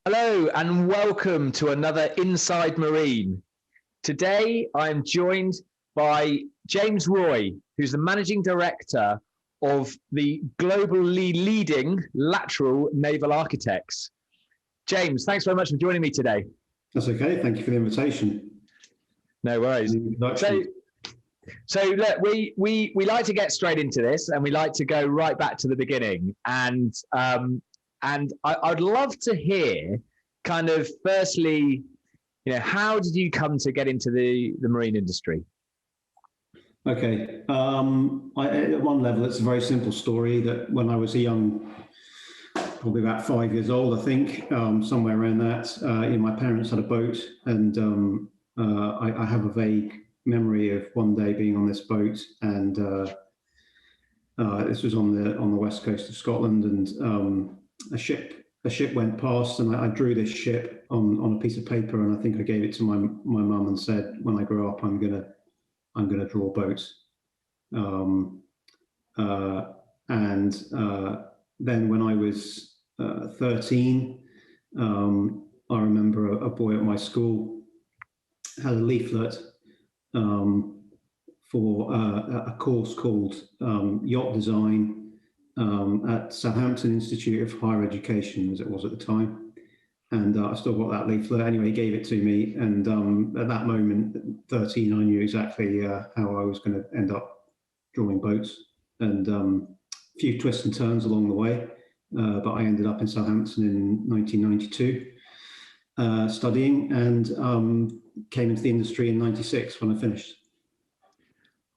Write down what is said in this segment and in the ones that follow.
Hello and welcome to another Inside Marine. Today I'm joined by James Roy, who's the Managing Director of the globally leading Lateral Naval Architects. James, thanks very much for joining me today. That's okay. Thank you for the invitation. No worries. So look, we like to get straight into this, and we like to go right back to the beginning. And I'd love to hear, kind of, firstly, how did you come to get into the marine industry? Okay. At one level, it's a very simple story that when I was a young, probably about 5 years old, I think, somewhere around that, my parents had a boat, and I have a vague memory of one day being on this boat, and this was on the west coast of Scotland, and a ship went past, and I drew this ship on a piece of paper, and I think I gave it to my mum and said, when I grow up, I'm gonna draw boats. Then when I was 13, I remember a boy at my school had a leaflet for a course called Yacht Design at Southampton Institute of Higher Education, as it was at the time. And I still got that leaflet. Anyway, he gave it to me. And at that moment, 13, I knew exactly how I was going to end up drawing boats. And a few twists and turns along the way. But I ended up in Southampton in 1992 studying, and came into the industry in 96 when I finished.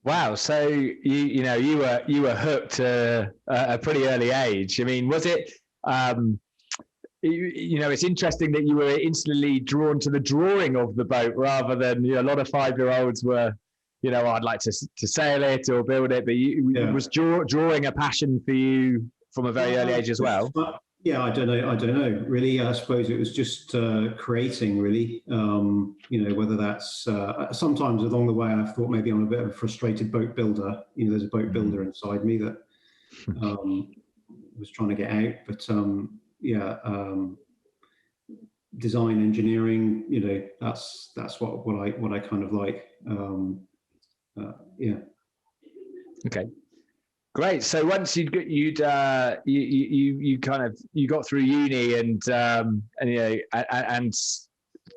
Wow! So you were hooked at a pretty early age. I mean, was it? It's interesting that you were instantly drawn to the drawing of the boat rather than a lot of 5-year-olds were. I'd like to sail it or build it, but was drawing a passion for you from a very early age as well? Yeah, I don't know. Really, I suppose it was just creating, really. Whether that's sometimes along the way, I've thought maybe I'm a bit of a frustrated boat builder. There's a boat builder inside me that was trying to get out. But design engineering, that's what I kind of like. Okay. Great. So once you got through uni and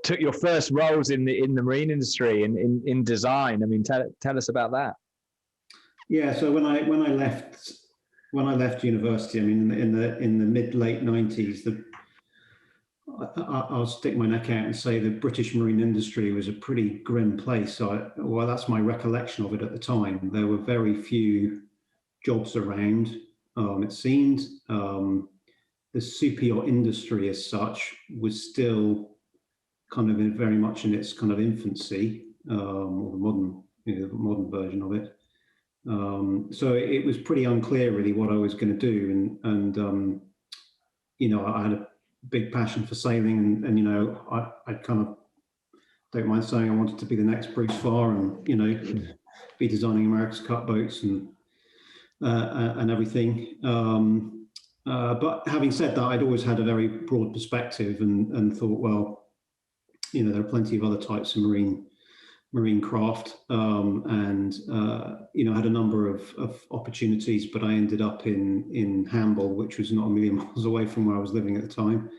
took your first roles in the marine industry and in design. I mean, tell us about that. Yeah. So when I left university, I mean, in the mid-late 90s, I'll stick my neck out and say the British marine industry was a pretty grim place. Well, that's my recollection of it at the time. There were very few jobs around, it seemed. The super yacht industry as such was still kind of very much in its kind of infancy, or the modern version of it. So it was pretty unclear really what I was going to do, and I had a big passion for sailing, and I kind of don't mind saying I wanted to be the next Bruce Farr, and be designing America's Cup boats and everything. But having said that, I'd always had a very broad perspective and thought, well, there are plenty of other types of marine craft, and had a number of opportunities, but I ended up in Hamble, which was not a million miles away from where I was living at the time,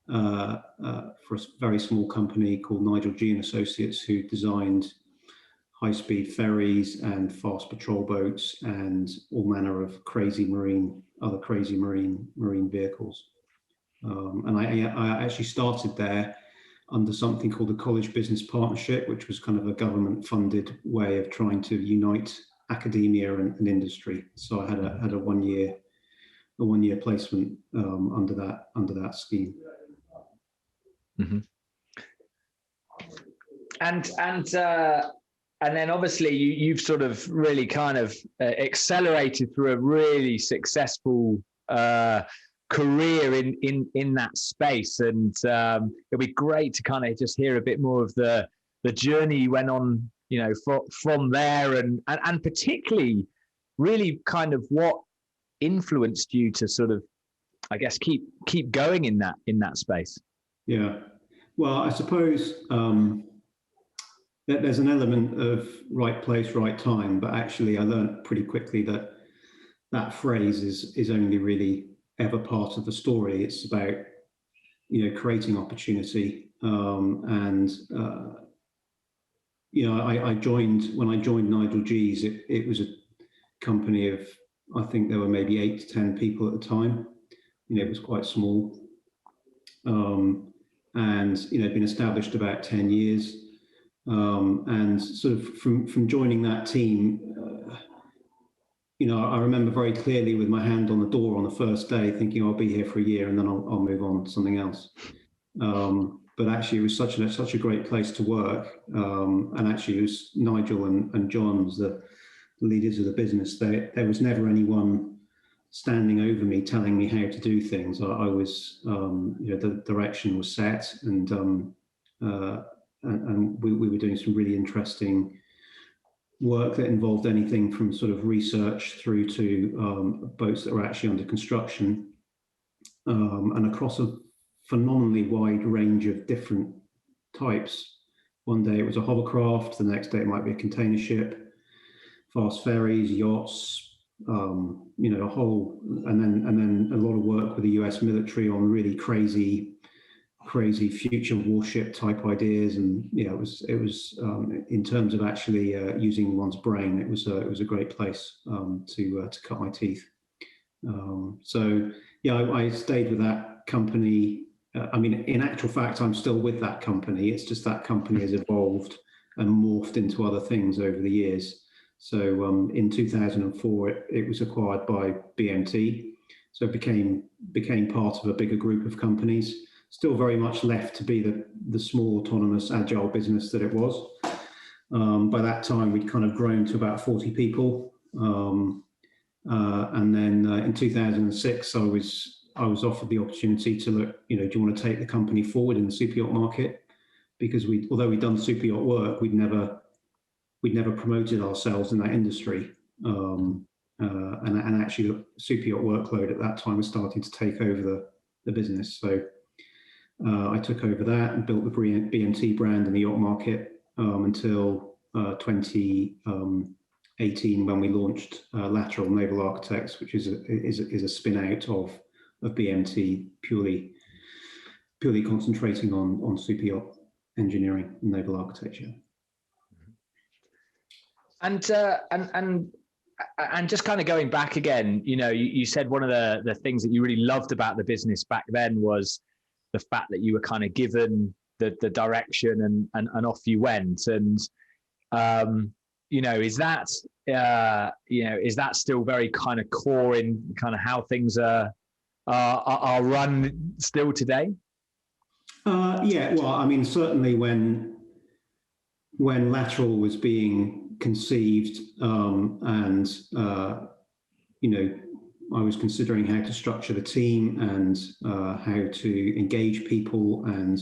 for a very small company called Nigel G & Associates, who designed high-speed ferries and fast patrol boats and all manner of other crazy marine vehicles. And I actually started there under something called the College Business Partnership, which was kind of a government-funded way of trying to unite academia and industry. So I had a one-year placement under that scheme. Mm-hmm. And then obviously you've sort of really kind of accelerated through a really successful career in that space, and it'll be great to kind of just hear a bit more of the journey you went on, from there, and particularly really kind of what influenced you to sort of, I guess, keep going in that space. Yeah. Well, I suppose that there's an element of right place, right time, but actually I learned pretty quickly that that phrase is only really ever part of the story. It's about, creating opportunity. I joined, when I joined Nigel G's, it was a company of, I think there were maybe 8 to 10 people at the time. It was quite small. And been established about 10 years. And sort of from joining that team, I remember very clearly with my hand on the door on the first day, thinking I'll be here for a year and then I'll move on to something else. But actually, it was such a great place to work. And actually, it was Nigel and John as the leaders of the business. There was never anyone standing over me telling me how to do things. I was, the direction was set, and we were doing some really interesting work that involved anything from sort of research through to boats that were actually under construction, and across a phenomenally wide range of different types. One day it was a hovercraft, the next day it might be a container ship, fast ferries, yachts, a whole, and then a lot of work with the US military on really crazy future warship type ideas. And it was in terms of actually using one's brain, it was a great place to cut my teeth. I stayed with that company. In actual fact, I'm still with that company. It's just that company has evolved and morphed into other things over the years. So in 2004, it was acquired by BMT. So it became part of a bigger group of companies. Still very much left to be the small, autonomous, agile business that it was. By that time, we'd kind of grown to about 40 people. And then in 2006, I was offered the opportunity to look, do you want to take the company forward in the super yacht market? Because although we'd done super yacht work, we'd never promoted ourselves in that industry. And actually the super yacht workload at that time was starting to take over the business. So I took over that and built the BMT brand in the yacht market until 2018, when we launched Lateral Naval Architects, which is a spin out of BMT, purely concentrating on super yacht engineering and naval architecture. And just kind of going back again, you said one of the things that you really loved about the business back then was the fact that you were kind of given the direction and off you went. And is that still very kind of core in kind of how things are run still today? Yeah, well, certainly when Lateral was being conceived, I was considering how to structure the team and how to engage people, and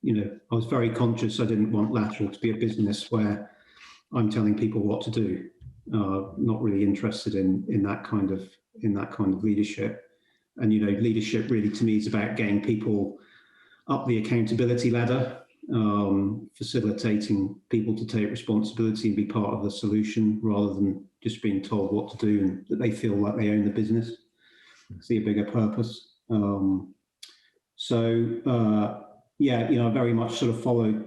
I was very conscious I didn't want Lateral to be a business where I'm telling people what to do. Not really interested in that kind of leadership. And leadership really to me is about getting people up the accountability ladder, facilitating people to take responsibility and be part of the solution rather than just being told what to do and that they feel like they own the business, see a bigger purpose. I very much sort of followed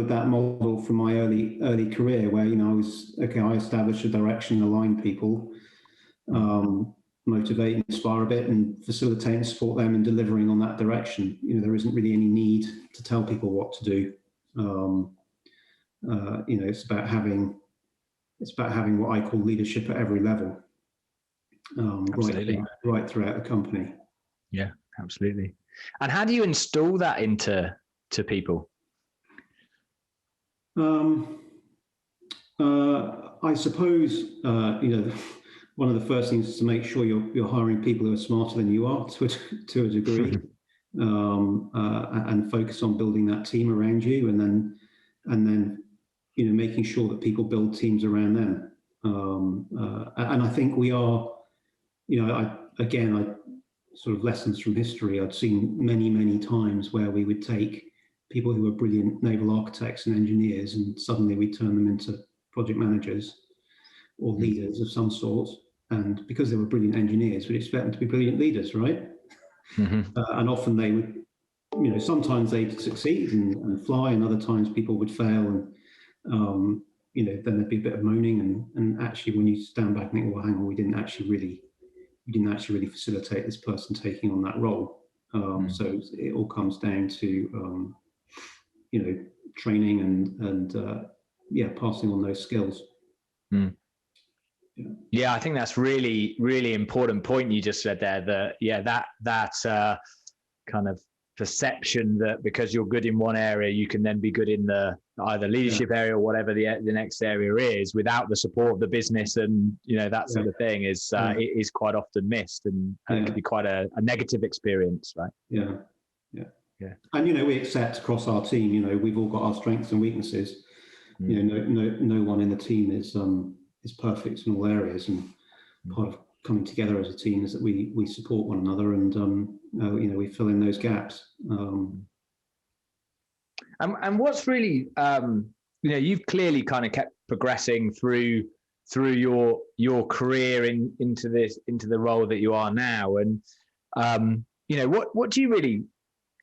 that model from my early career, where I established a direction, aligned people, motivate, inspire a bit, and facilitate and support them in delivering on that direction. There isn't really any need to tell people what to do. It's about having what I call leadership at every level, right throughout the company. Yeah, absolutely. And how do you install that into people? I suppose one of the first things is to make sure you're hiring people who are smarter than you are to a degree, and focus on building that team around you, and then making sure that people build teams around them. And I think we are, sort of lessons from history. I'd seen many times where we would take people who were brilliant naval architects and engineers, and suddenly we turn them into project managers or leaders of some sort. And because they were brilliant engineers, we'd expect them to be brilliant leaders, right? And often they would, sometimes they'd succeed and fly, and other times people would fail, and then there'd be a bit of moaning. And actually, when you stand back and think, well, hang on, we didn't actually really facilitate this person taking on that role. So it all comes down to training and passing on those skills. Yeah, I think that's really, really important point you just said there. That kind of perception that because you're good in one area, you can then be good in the either leadership area or whatever the next area is, without the support of the business, and that sort of thing is quite often missed, and it can be quite a negative experience, right? Yeah. And we accept across our team, we've all got our strengths and weaknesses. No one in the team is perfect in all areas, and part of coming together as a team is that we support one another, and we fill in those gaps. And what's really you've clearly kind of kept progressing through your career into the role that you are now, and what do you really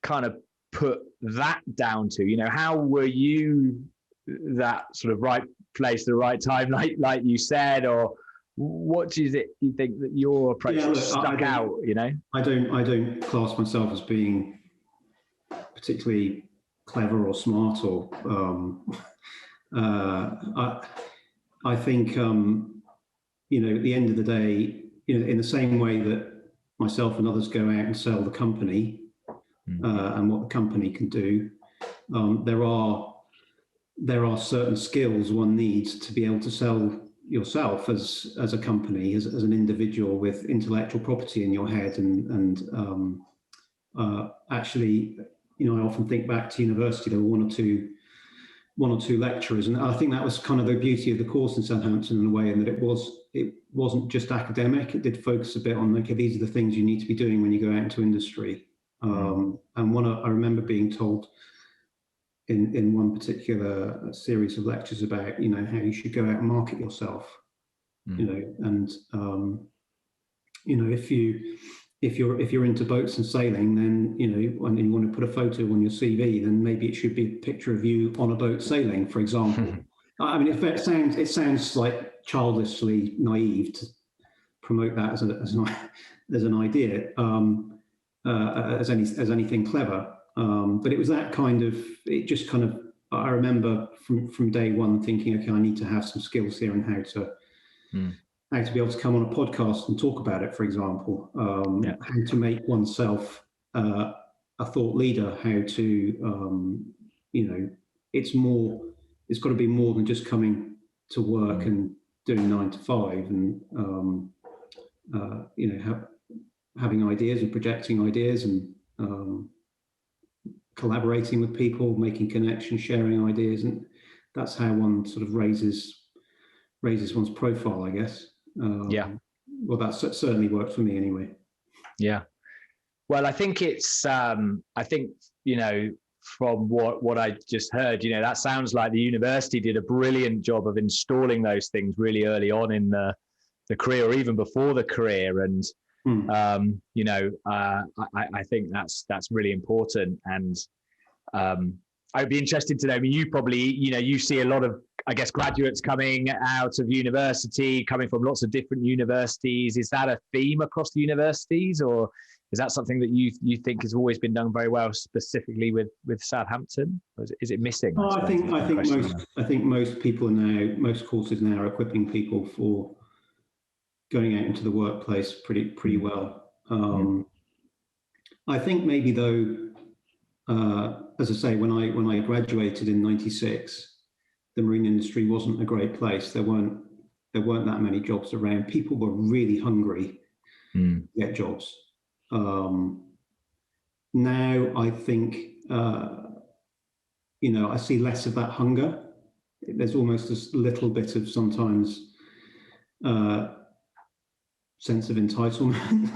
kind of put that down to? How were you that sort of right place, the right time, like you said, or what is it you think that your approach stuck out? I don't class myself as being particularly clever or smart, or I think at the end of the day, in the same way that myself and others go out and sell the company and what the company can do, there are certain skills one needs to be able to sell yourself as a company, as an individual, with intellectual property in your head. And actually, I often think back to university. There were one or two lecturers, and I think that was kind of the beauty of the course in Southampton in a way, in that it wasn't just academic. It did focus a bit on, okay, these are the things you need to be doing when you go out into industry. And I remember being told in one particular series of lectures about how you should go out and market yourself, and if you're into boats and sailing, then and you want to put a photo on your CV, then maybe it should be a picture of you on a boat sailing, for example. I mean, it sounds like childishly naive to promote that as an idea, as anything clever. But it was that kind of, I remember from day one thinking, okay, I need to have some skills here on how to be able to come on a podcast and talk about it, for example, how to make oneself a thought leader, how to, it's got to be more than just coming to work and doing 9 to 5 and, having ideas and projecting ideas and, collaborating with people, making connections, sharing ideas, and that's how one sort of raises one's profile, I guess. Well, that certainly worked for me anyway. Yeah. Well, I think it's, from what I just heard, that sounds like the university did a brilliant job of installing those things really early on in the career, or even before the career. And, I think that's really important. And I'd be interested to know, I mean, you probably, you see a lot of, I guess, graduates coming out of university, coming from lots of different universities. Is that a theme across the universities, or is that something that you think has always been done very well, specifically with Southampton? Or is it missing? I think most people most courses now are equipping people for going out into the workplace pretty well. I think maybe though, as I say, when I graduated in '96, the marine industry wasn't a great place. There weren't that many jobs around. People were really hungry to get jobs. Now I think I see less of that hunger. There's almost a little bit of sometimes sense of entitlement.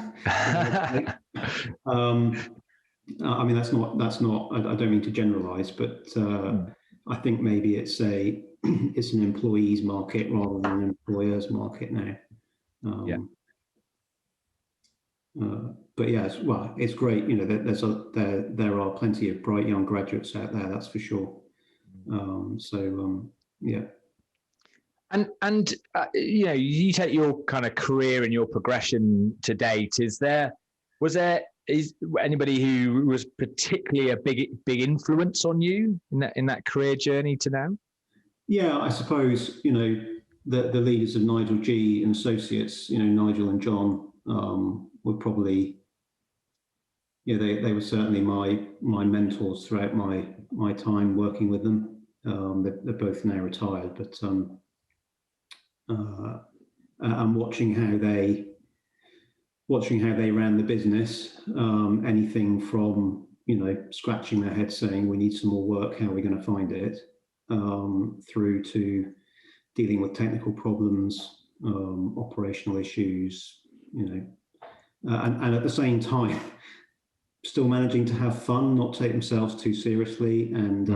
I mean, that's not. I don't mean to generalise, but I think maybe it's an employees market rather than an employers market now. But yeah, it's great. You know, there are plenty of bright young graduates out there. That's for sure. Yeah. And you know, you take your kind of career and your progression to date. Is anybody who was particularly a big influence on you in that career journey to now? Yeah, I suppose, you know, the leaders of Nigel G and Associates, you know, Nigel and John, were probably, yeah, they were certainly my mentors throughout my time working with them. They're both now retired, but I'm watching how they ran the business. Anything from, you know, scratching their head saying we need some more work, how are we going to find it, through to dealing with technical problems, operational issues, you know, and at the same time still managing to have fun, not take themselves too seriously, and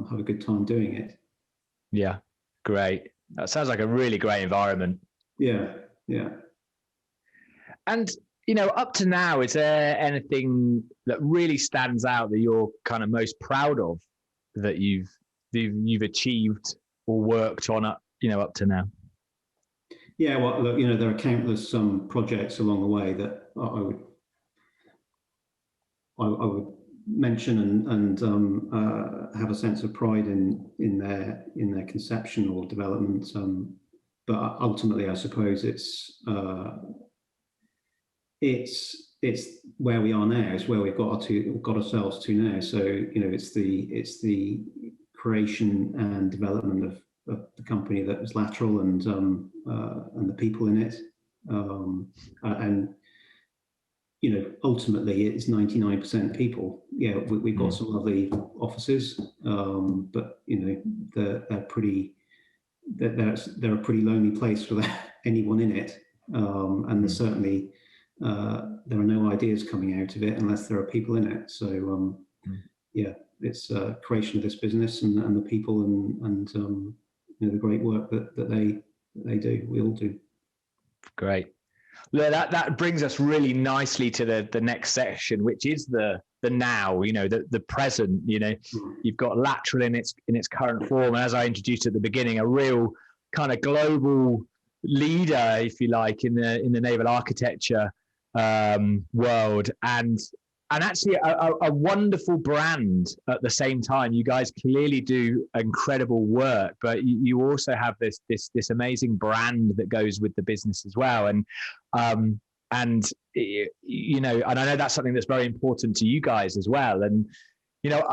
have a good time doing it. Yeah, great. That sounds like a really great environment. Yeah. And, you know, up to now, is there anything that really stands out that you're kind of most proud of that you've achieved or worked on up to now? Yeah, well, look, you know, there are countless projects along the way that I would mention and have a sense of pride in their conception or development. But ultimately, I suppose it's where we are now. It's where we've got ourselves to now. So, you know, it's the creation and development of the company that was Lateral and the people in it, and you know, ultimately it's 99% people. Yeah, we've got some lovely offices, but you know, they're a pretty lonely place for anyone in it, and there's certainly there are no ideas coming out of it unless there are people in it. So yeah, it's creation of this business and the people and you know, the great work that they do. We all do. Great. That brings us really nicely to the next section, which is the now. You know, the present. You know, you've got Lateral in its current form, and as I introduced at the beginning, a real kind of global leader, if you like, in the naval architecture world, and actually a wonderful brand at the same time. You guys clearly do incredible work, but you also have this amazing brand that goes with the business as well. And you know, and I know that's something that's very important to you guys as well. And you know,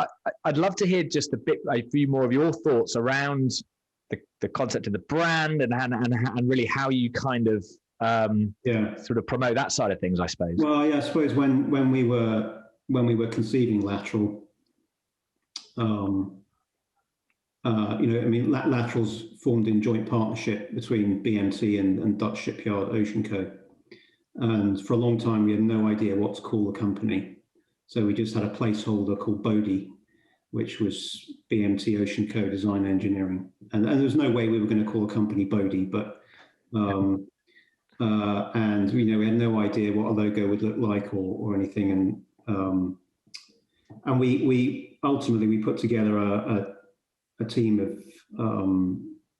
I'd love to hear just a few more of your thoughts around the concept of the brand and really how you kind of sort of promote that side of things, I suppose. Well, yeah, I suppose when we were conceiving Lateral, you know, I mean, Lateral's formed in joint partnership between BMT and Dutch shipyard OceanCo, and for a long time we had no idea what to call the company, so we just had a placeholder called Bodie, which was BMT OceanCo Design Engineering, and there was no way we were going to call the company Bodie, but and you know, we had no idea what a logo would look like or anything, and we ultimately put together a team of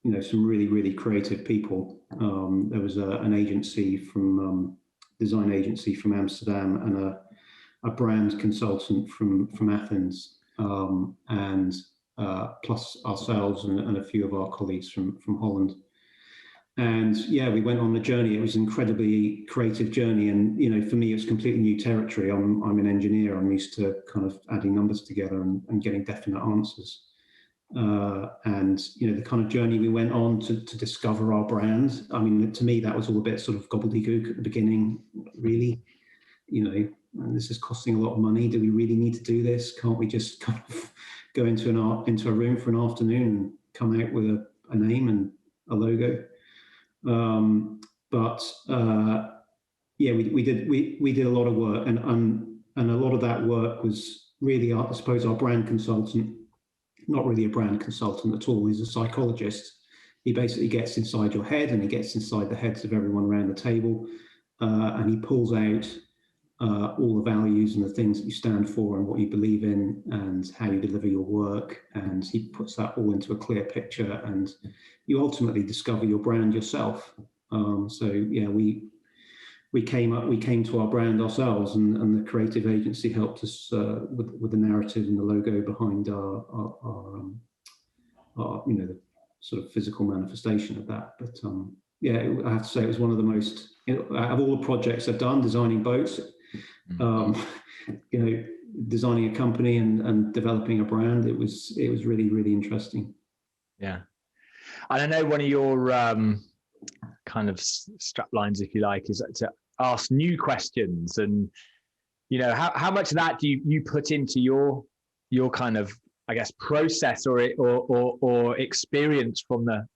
you know, some really creative people. There was an agency design agency from Amsterdam and a brand consultant from Athens, and plus ourselves and a few of our colleagues from Holland. And yeah, we went on the journey. It was an incredibly creative journey, and you know, for me, it was completely new territory. I'm an engineer. I'm used to kind of adding numbers together and getting definite answers. And you know, the kind of journey we went on to discover our brand. I mean, to me, that was all a bit sort of gobbledygook at the beginning. Really, you know, and this is costing a lot of money. Do we really need to do this? Can't we just kind of go into a room for an afternoon and come out with a name and a logo? But yeah, we did a lot of work, and a lot of that work was really, I suppose, our brand consultant. Not really a brand consultant at all. He's a psychologist. He basically gets inside your head, and he gets inside the heads of everyone around the table, and he pulls out all the values and the things that you stand for and what you believe in and how you deliver your work. And he puts that all into a clear picture, and you ultimately discover your brand yourself. So yeah, we came to our brand ourselves, and the creative agency helped us with the narrative and the logo behind our the sort of physical manifestation of that. But yeah, I have to say it was one of the most, out of all the projects I've done, designing boats, designing a company and developing a brand, it was really, really interesting. Yeah. And I know one of your kind of strap lines, if you like, is to ask new questions. And, how much of that do you put into your kind of, I guess, process or experience from the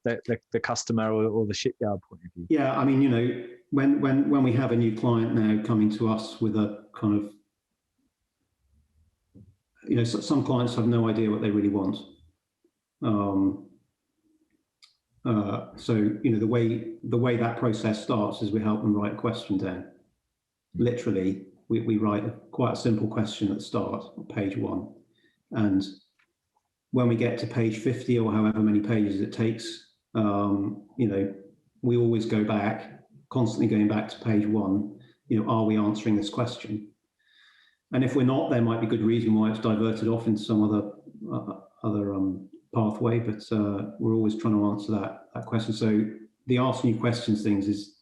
customer or the shipyard point of view? Yeah, I mean, when we have a new client now coming to us with a kind of, some clients have no idea what they really want. So the way that process starts is we help them write a question down. Literally, we write quite a simple question at the start, on page 1, and when we get to page 50 or however many pages it takes, we always go back, constantly going back to page 1. Are we answering this question? And if we're not, there might be good reason why it's diverted off into some other pathway. But we're always trying to answer that question. So the ask new questions things is,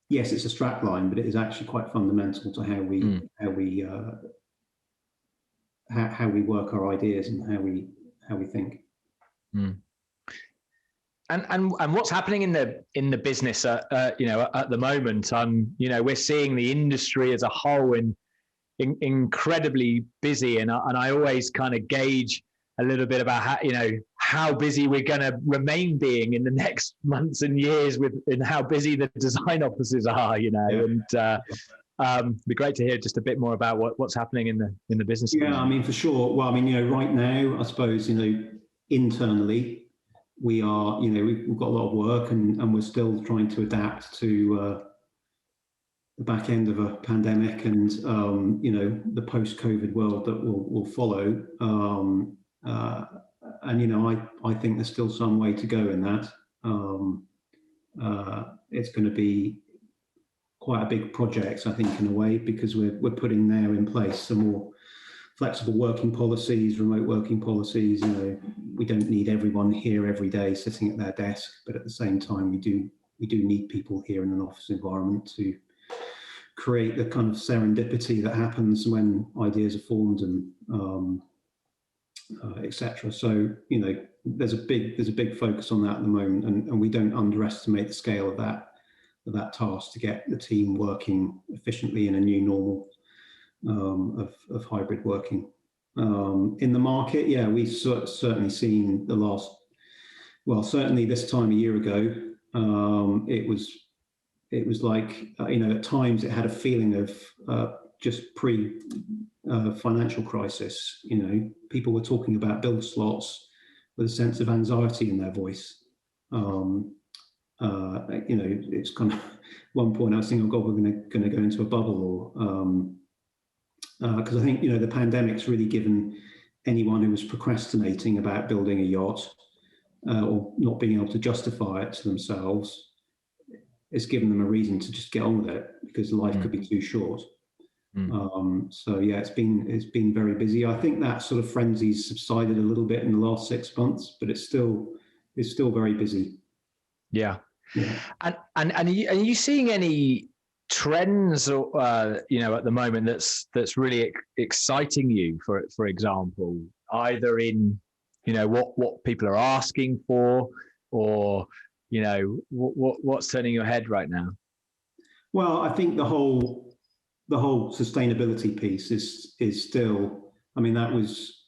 yes, it's a strap line, but it is actually quite fundamental to how we work our ideas and how we think. And what's happening in the business at the moment? We're seeing the industry as a whole incredibly busy, and I always kind of gauge a little bit about how busy we're going to remain being in the next months and years and how busy the design offices are. And it'd be great to hear just a bit more about what's happening in the business. Yeah, I mean, for sure. Well, I mean, right now, I suppose, internally, we are, we've got a lot of work, and we're still trying to adapt to the back end of a pandemic and, the post-COVID world that will follow. And, I think there's still some way to go in that. It's going to be quite a big project, I think, in a way, because we're putting now in place some more flexible working policies, remote working policies. We don't need everyone here every day sitting at their desk, but at the same time, we do need people here in an office environment to create the kind of serendipity that happens when ideas are formed and etc. So there's a big focus on that at the moment, and we don't underestimate the scale of that task to get the team working efficiently in a new normal of hybrid working. In the market, yeah, we've certainly seen certainly this time a year ago, it was like, at times it had a feeling of just pre-financial crisis. People were talking about build slots with a sense of anxiety in their voice. It's kind of one point I was thinking, oh God, we're going to go into a bubble, or because I think the pandemic's really given anyone who was procrastinating about building a yacht or not being able to justify it to themselves, it's given them a reason to just get on with it, because life could be too short. So yeah, it's been very busy. I think that sort of frenzy's subsided a little bit in the last 6 months, but it's still very busy. Yeah. And are you seeing any trends at the moment that's really exciting you, for example, either in what people are asking for, or what's turning your head right now? Well, I think the whole sustainability piece is still, I mean, that was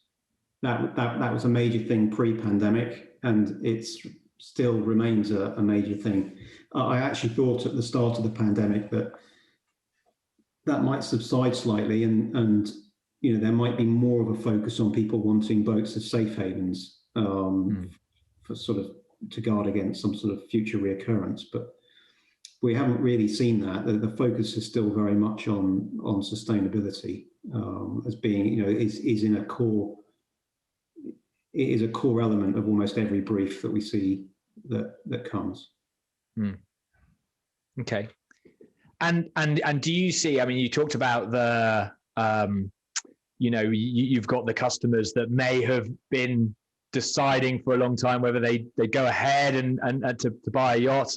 a major thing pre-pandemic, and it's still remains a major thing. I actually thought at the start of the pandemic that that might subside slightly, and there might be more of a focus on people wanting boats as safe havens, for sort of to guard against some sort of future reoccurrence. But we haven't really seen that. The focus is still very much on sustainability, as being, is in a core. It is a core element of almost every brief that we see that comes. Okay. And do you see, I mean, you talked about the, you've got the customers that may have been deciding for a long time whether they go ahead and to buy a yacht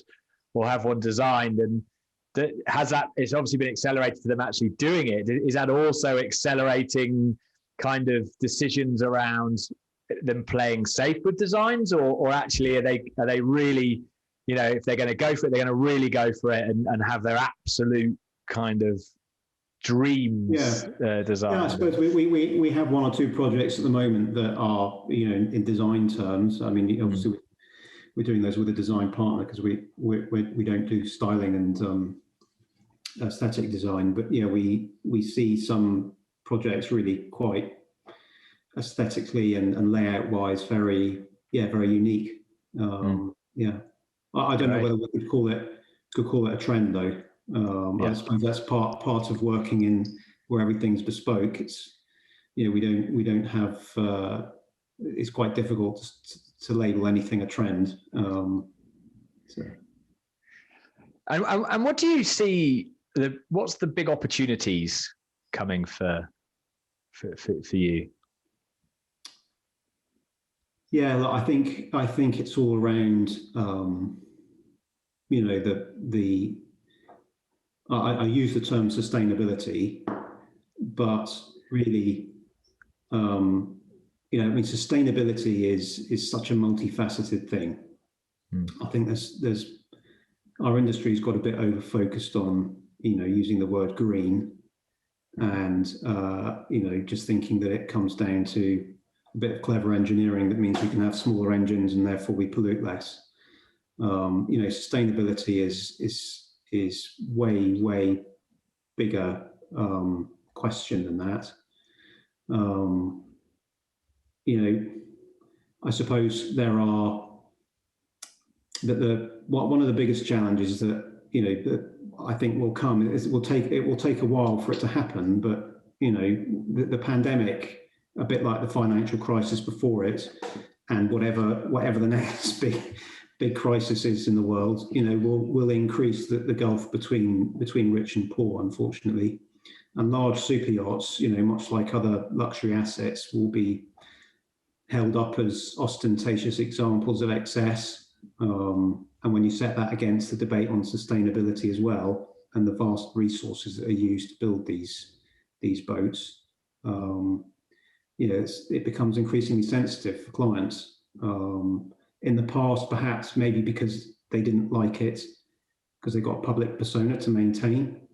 or have one designed, and it's obviously been accelerated for them actually doing it. Is that also accelerating kind of decisions around them playing safe with designs, or actually are they really, if they're going to go for it, they're going to really go for it and have their absolute kind of dreams design? Yeah, I suppose we have one or two projects at the moment that are, in design terms. I mean, obviously we're doing those with a design partner because we don't do styling and aesthetic design. But yeah, we see some projects really quite aesthetically and layout wise very unique. I don't know whether we could call it a trend though. I suppose that's part of working in where everything's bespoke. It's we don't have it's quite difficult to label anything a trend. And what do you see? What's the big opportunities coming for you? Yeah, look, I think it's all around. I use the term sustainability, but really, sustainability is such a multifaceted thing. I think there's our industry's got a bit over focused on using the word green, and just thinking that it comes down to a bit of clever engineering that means we can have smaller engines and therefore we pollute less. Sustainability is way bigger question than that. I suppose there are one of the biggest challenges that I think will come is it will take a while for it to happen, but the pandemic, a bit like the financial crisis before it, and whatever the next big crisis is in the world, will increase the gulf between rich and poor, unfortunately. And large super yachts, much like other luxury assets, will be held up as ostentatious examples of excess. And when you set that against the debate on sustainability as well, and the vast resources that are used to build these boats, it becomes increasingly sensitive for clients. In the past, perhaps maybe because they didn't like it, because they got a public persona to maintain.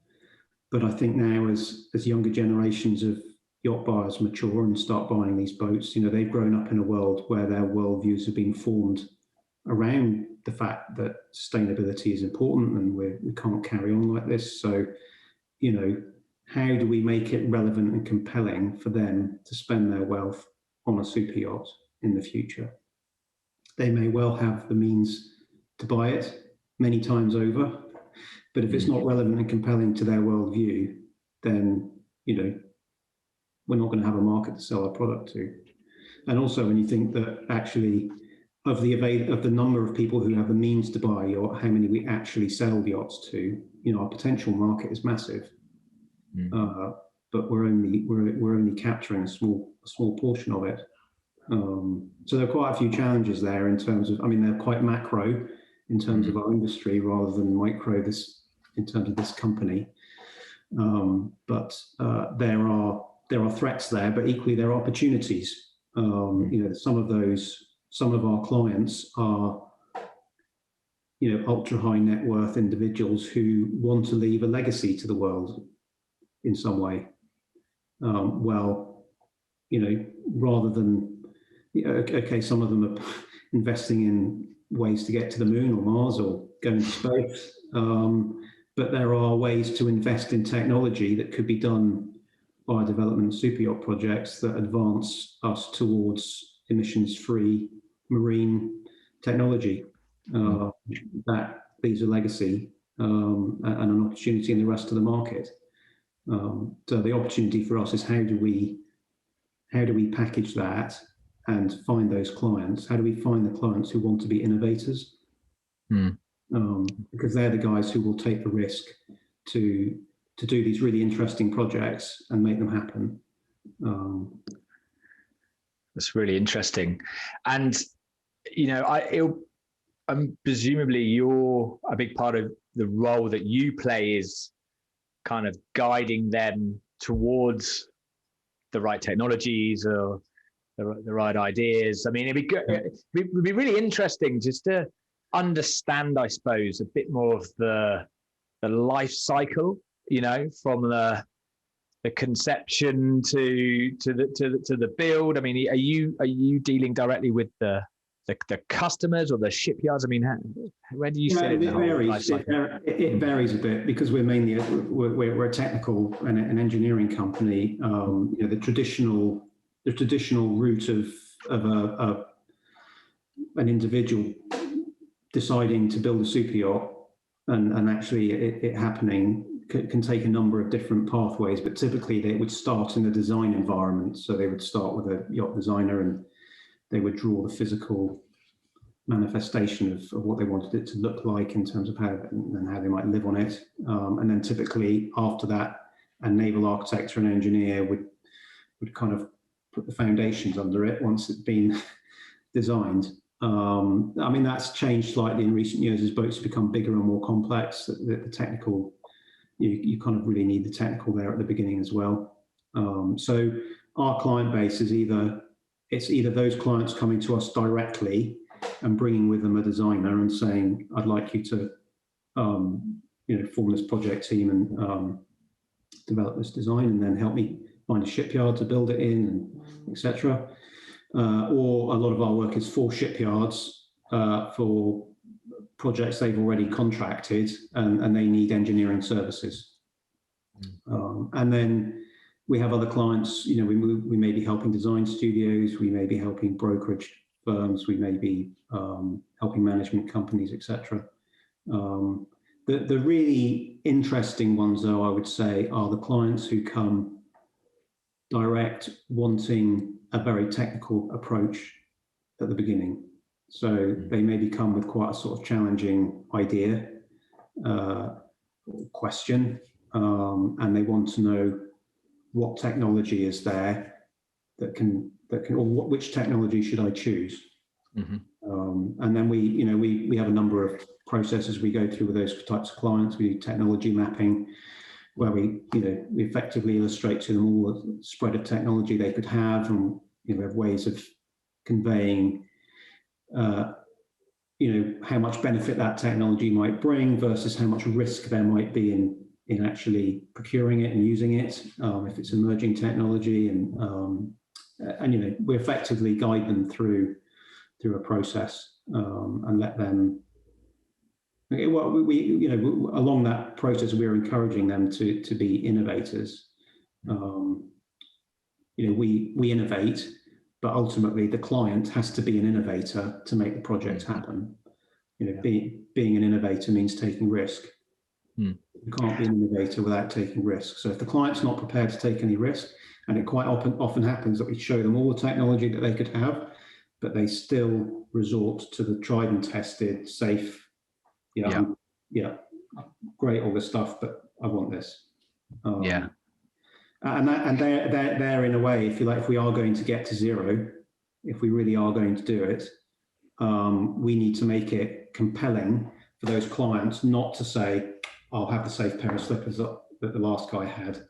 But I think now, as younger generations of yacht buyers mature and start buying these boats, they've grown up in a world where their worldviews have been formed around the fact that sustainability is important and we can't carry on like this. So, how do we make it relevant and compelling for them to spend their wealth on a super yacht in the future? They may well have the means to buy it many times over, but if it's not relevant and compelling to their worldview, then, we're not going to have a market to sell our product to. And also, when you think that actually of the number of people who have the means to buy a yacht, how many we actually sell yachts to, our potential market is massive. But we're only capturing a small portion of it. So there are quite a few challenges there in terms of, they're quite macro in terms of our industry rather than micro in terms of this company. But there are threats there, but equally there are opportunities. Some of our clients are, ultra high net worth individuals who want to leave a legacy to the world in some way. Rather than, some of them are investing in ways to get to the moon or Mars or going to space. But but there are ways to invest in technology that could be done by development of super yacht projects that advance us towards emissions-free marine technology that leaves a legacy and an opportunity in the rest of the market. So the opportunity for us is how do we package that and find those clients? How do we find the clients who want to be innovators? Because they're the guys who will take the risk to do these really interesting projects and make them happen. That's really interesting. And, you know, presumably a big part of the role that you play is kind of guiding them towards the right technologies or the right ideas. I mean, it'd be really interesting just to understand, I suppose, a bit more of the life cycle, you know, from the conception to the build. I mean, are you dealing directly with the customers or the shipyards? I mean, where do you sit in the whole life cycle? It varies a bit because we're mainly we're a technical and an engineering company. You know, the traditional route of an individual deciding to build a super yacht and actually it happening can take a number of different pathways, but typically they would start in the design environment. So they would start with a yacht designer and they would draw the physical manifestation of what they wanted it to look like in terms of how they might live on it. And then typically after that, a naval architect or an engineer would kind of put the foundations under it once it's been designed. I mean, that's changed slightly in recent years as boats have become bigger and more complex. The technical, you kind of really need the technical there at the beginning as well. So our client base is either those clients coming to us directly and bringing with them a designer and saying, I'd like you to you know, form this project team and develop this design and then help me find a shipyard to build it in, and etc. Or a lot of our work is for shipyards for projects they've already contracted and they need engineering services. And then we have other clients, you know, we may be helping design studios, we may be helping brokerage firms, we may be helping management companies, etc. The really interesting ones, though, I would say, are the clients who come direct wanting a very technical approach at the beginning. So they maybe come with quite a sort of challenging idea or question, and they want to know what technology is there that can or which technology should I choose? And then we have a number of processes we go through with those types of clients. We do technology mapping, where we effectively illustrate to them all the spread of technology they could have, and we have ways of conveying how much benefit that technology might bring versus how much risk there might be in actually procuring it and using it, if it's emerging technology, and we effectively guide them through a process and let them. Along that process, we're encouraging them to be innovators. We innovate, but ultimately the client has to be an innovator to make the project happen. Being an innovator means taking risk. You can't be an innovator without taking risk. So if the client's not prepared to take any risk, and it quite often happens that we show them all the technology that they could have, but they still resort to the tried and tested, safe, great, all this stuff, but I want this. And they're in a way, if you like, if we are going to get to zero, if we really are going to do it, we need to make it compelling for those clients not to say, I'll have the safe pair of slippers that the last guy had.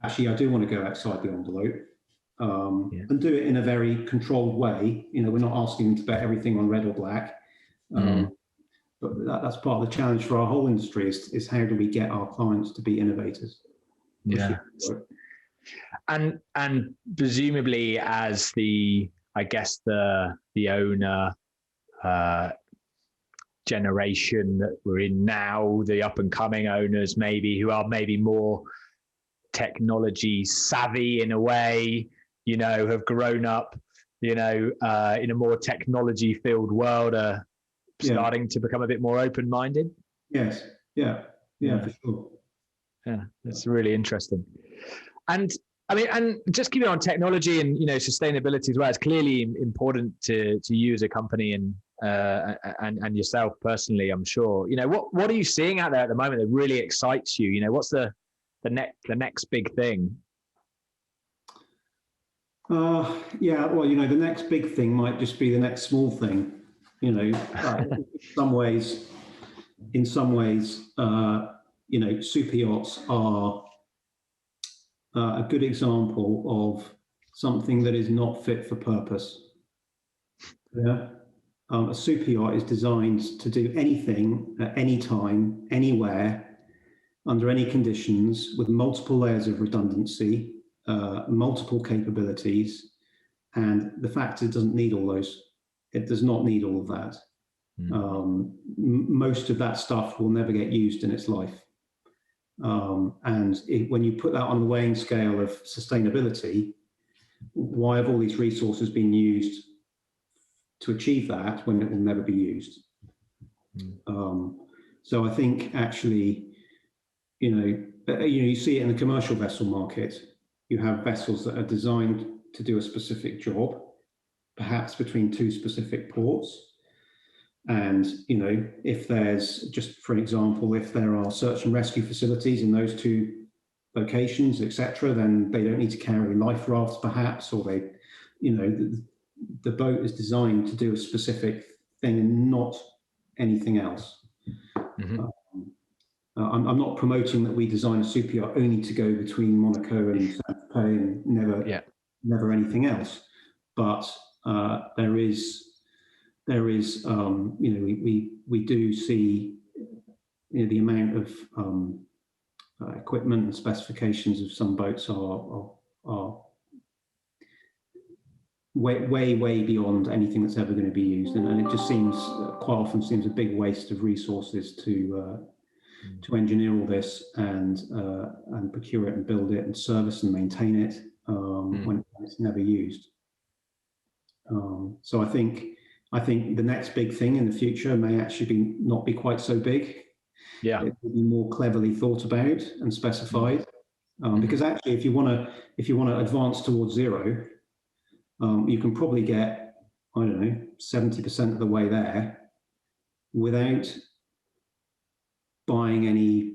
Actually, I do want to go outside the envelope, and do it in a very controlled way. We're not asking them to bet everything on red or black. But that's part of the challenge for our whole industry is how do we get our clients to be innovators? And presumably as the owner, generation that we're in now, the up and coming owners, maybe who are maybe more technology savvy in a way, have grown up, in a more technology filled world, starting to become a bit more open minded. Yes. Yeah, for sure. Yeah, that's really interesting. And I mean, and just keeping on technology and sustainability as well, it's clearly important to you as a company and yourself personally, I'm sure. What are you seeing out there at the moment that really excites you? What's the next big thing? Yeah, well, the next big thing might just be the next small thing. In some ways, super yachts are a good example of something that is not fit for purpose. Yeah. A super yacht is designed to do anything at any time, anywhere, under any conditions, with multiple layers of redundancy, multiple capabilities, and the fact it doesn't need all those. It does not need all of that. Most of that stuff will never get used in its life. When you put that on the weighing scale of sustainability, why have all these resources been used to achieve that when it will never be used? So I think actually, you see it in the commercial vessel market. You have vessels that are designed to do a specific job, perhaps between two specific ports. And, if there's, just for an example, if there are search and rescue facilities in those two locations, etc., then they don't need to carry life rafts, perhaps, or they, the boat is designed to do a specific thing and not anything else. I'm not promoting that we design a super yacht only to go between Monaco and Saint-Tropez and never anything else. But there is, we do see, the amount of equipment and specifications of some boats are way beyond anything that's ever going to be used, and it just seems quite often a big waste of resources to engineer all this and procure it and build it and service and maintain it when it's never used. So I think the next big thing in the future may actually not be quite so big. Yeah, it will be more cleverly thought about and specified. Because actually, if you want to advance towards zero, you can probably get, 70% of the way there without buying any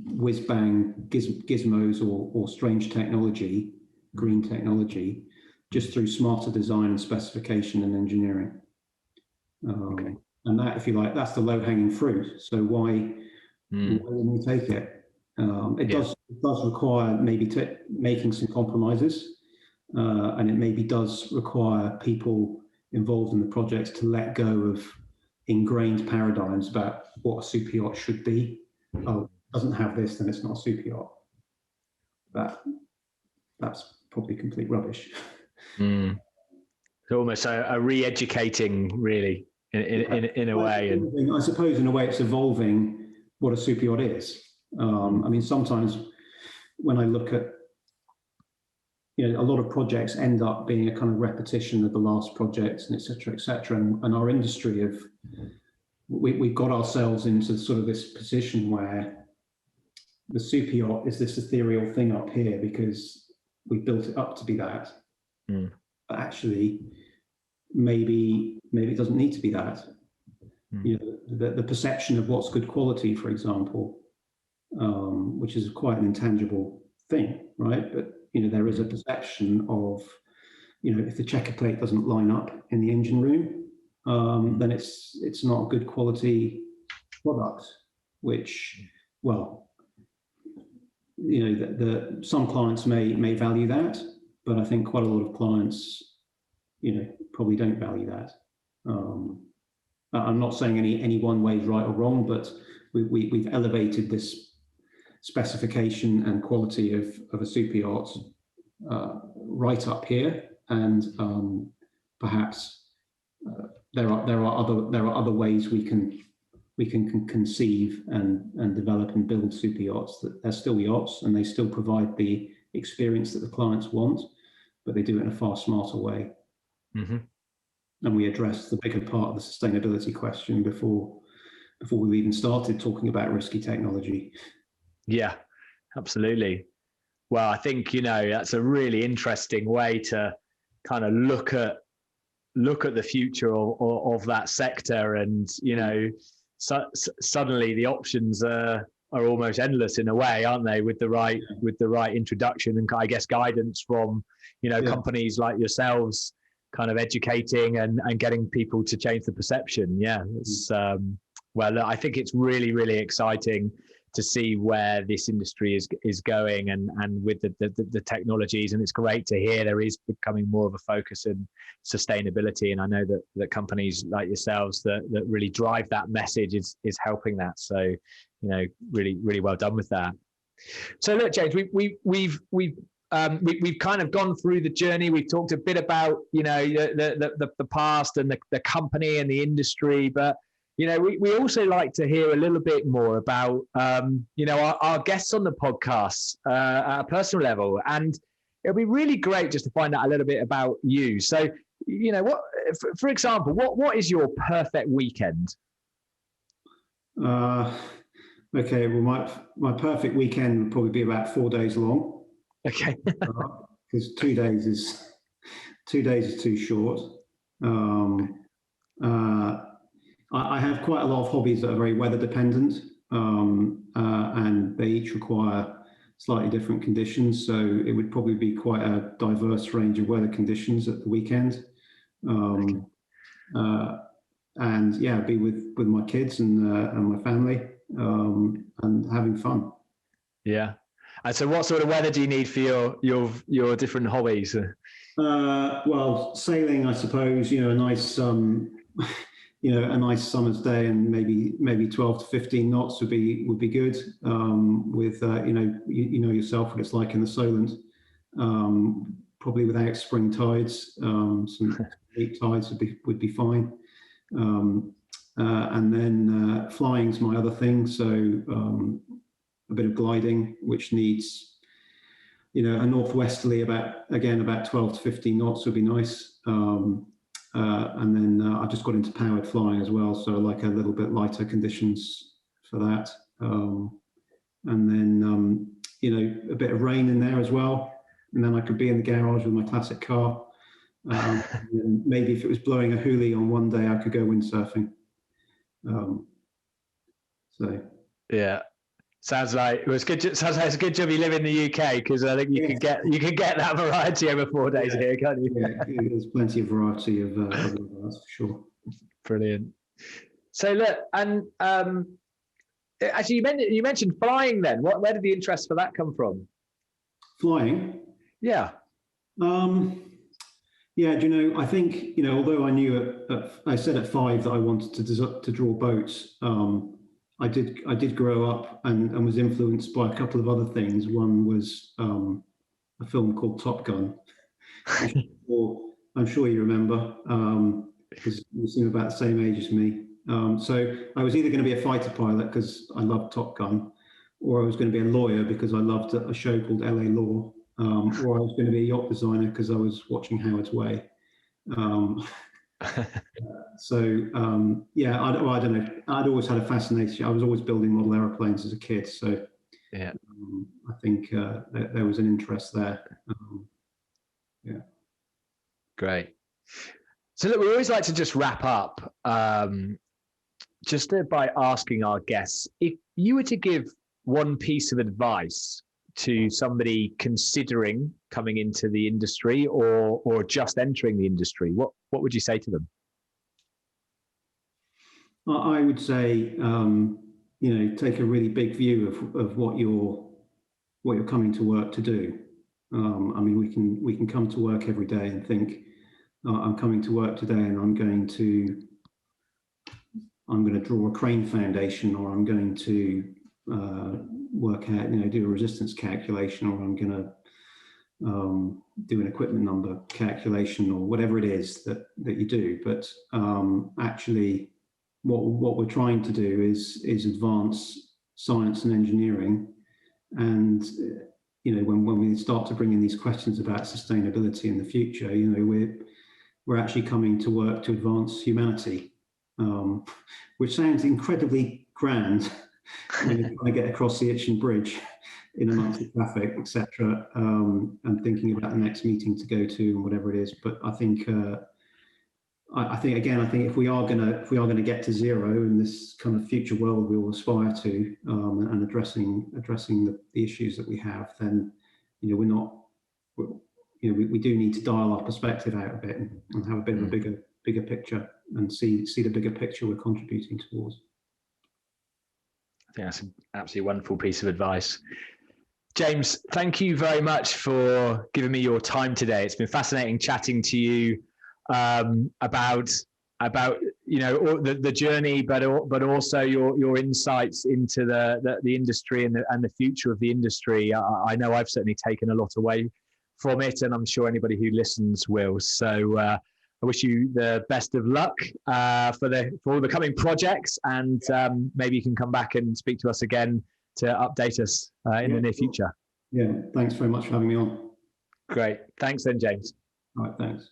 whiz-bang gizmos or strange technology, green technology, just through smarter design and specification and engineering. And that, if you like, that's the low-hanging fruit. So why wouldn't we take it? It does require maybe making some compromises, and it maybe does require people involved in the projects to let go of ingrained paradigms about what a super yacht should be. Oh, it doesn't have this, then it's not a super yacht. That's probably complete rubbish. It's almost a re-educating, really, in a way. And I suppose in a way it's evolving what a super yacht is. I mean, sometimes when I look at, a lot of projects end up being a kind of repetition of the last projects and et cetera, and our industry we've got ourselves into sort of this position where the super yacht is this ethereal thing up here because we built it up to be that. But actually, maybe it doesn't need to be that. The perception of what's good quality, for example, which is quite an intangible thing, right? But there is a perception of, if the checker plate doesn't line up in the engine room, then it's not a good quality product. Which, well, some clients may value that, but I think quite a lot of clients, probably don't value that. I'm not saying any one way is right or wrong, but we've elevated this specification and quality of a super yacht right up here, and perhaps there are other ways we can conceive and develop and build super yachts. That they're still yachts and they still provide the experience that the clients want, but they do it in a far smarter way. Mm-hmm. And we address the bigger part of the sustainability question before we even started talking about risky technology. Yeah, absolutely. Well, I think, that's a really interesting way to kind of look at the future of that sector. And, suddenly the options are almost endless in a way, aren't they? With the right introduction and I guess guidance from, companies like yourselves, kind of educating and getting people to change the perception. Yeah. It's, well, I think it's really, really exciting to see where this industry is going and with the technologies. And it's great to hear there is becoming more of a focus in sustainability. And I know that companies like yourselves that really drive that message is helping that. So, really, really well done with that. So look, James, we've kind of gone through the journey. We've talked a bit about, the past and the company and the industry, but we also like to hear a little bit more about, our guests on the podcast at a personal level. And it'll be really great just to find out a little bit about you. So, for example, what is your perfect weekend? Okay, well, my perfect weekend would probably be about 4 days long. Okay. Because 2 days is too short. I have quite a lot of hobbies that are very weather dependent, and they each require slightly different conditions. So it would probably be quite a diverse range of weather conditions at the weekend. And yeah, be with my kids and my family, and having fun. Yeah. And so what sort of weather do you need for your different hobbies? Well, sailing, I suppose, a nice a nice summer's day and maybe 12 to 15 knots would be good. With yourself what it's like in the Solent, probably without spring tides, some deep tides would be fine. And then flying's my other thing. So a bit of gliding, which needs a northwesterly about 12 to 15 knots would be nice. And then I just got into powered flying as well, so like a little bit lighter conditions for that. And then a bit of rain in there as well, and then I could be in the garage with my classic car. And maybe if it was blowing a hoolie on one day, I could go windsurfing. So yeah. Sounds like it's a good job you live in the UK, because I think you can get that variety over 4 days here, can't you? Yeah, there's plenty of variety of that's for sure. Brilliant. So look, and actually you mentioned flying. Then where did the interest for that come from? Flying. Yeah. Yeah. I think although I knew I said at 5 that I wanted to draw boats. I did grow up and was influenced by a couple of other things. One was a film called Top Gun, which I'm sure you remember, because you seem about the same age as me. So I was either going to be a fighter pilot because I loved Top Gun, or I was going to be a lawyer because I loved a show called LA Law, or I was going to be a yacht designer because I was watching Howard's Way. So yeah, I don't know. I'd always had a fascination. I was always building model aeroplanes as a kid. So yeah, I think there was an interest there. Yeah. Great. So look, we always like to just wrap up by asking our guests, if you were to give one piece of advice to somebody considering coming into the industry or just entering the industry, what would you say to them? I would say, take a really big view of what you're coming to work to do. I mean, we can come to work every day and think, I'm coming to work today and I'm going to draw a crane foundation, or I'm going to work out, do a resistance calculation, or I'm going do an equipment number calculation or whatever it is that you do. But actually, what we're trying to do is advance science and engineering. And when we start to bring in these questions about sustainability in the future, we're actually coming to work to advance humanity, which sounds incredibly grand when you're trying to get across the Itchen Bridge in amongst the traffic, etc., and thinking about the next meeting to go to and whatever it is. But I think if we are going to get to zero in this kind of future world we will aspire to, and addressing the issues that we have, then we do need to dial our perspective out a bit and have a bit of a bigger picture and see the bigger picture we're contributing towards. I think that's an absolutely wonderful piece of advice. James, thank you very much for giving me your time today. It's been fascinating chatting to you about the journey, but also your insights into the industry and the future of the industry. I know I've certainly taken a lot away from it, and I'm sure anybody who listens will. So I wish you the best of luck for all the coming projects, and maybe you can come back and speak to us again to update us in the near future. Yeah, thanks very much for having me on. Great. Thanks then, James. All right, thanks.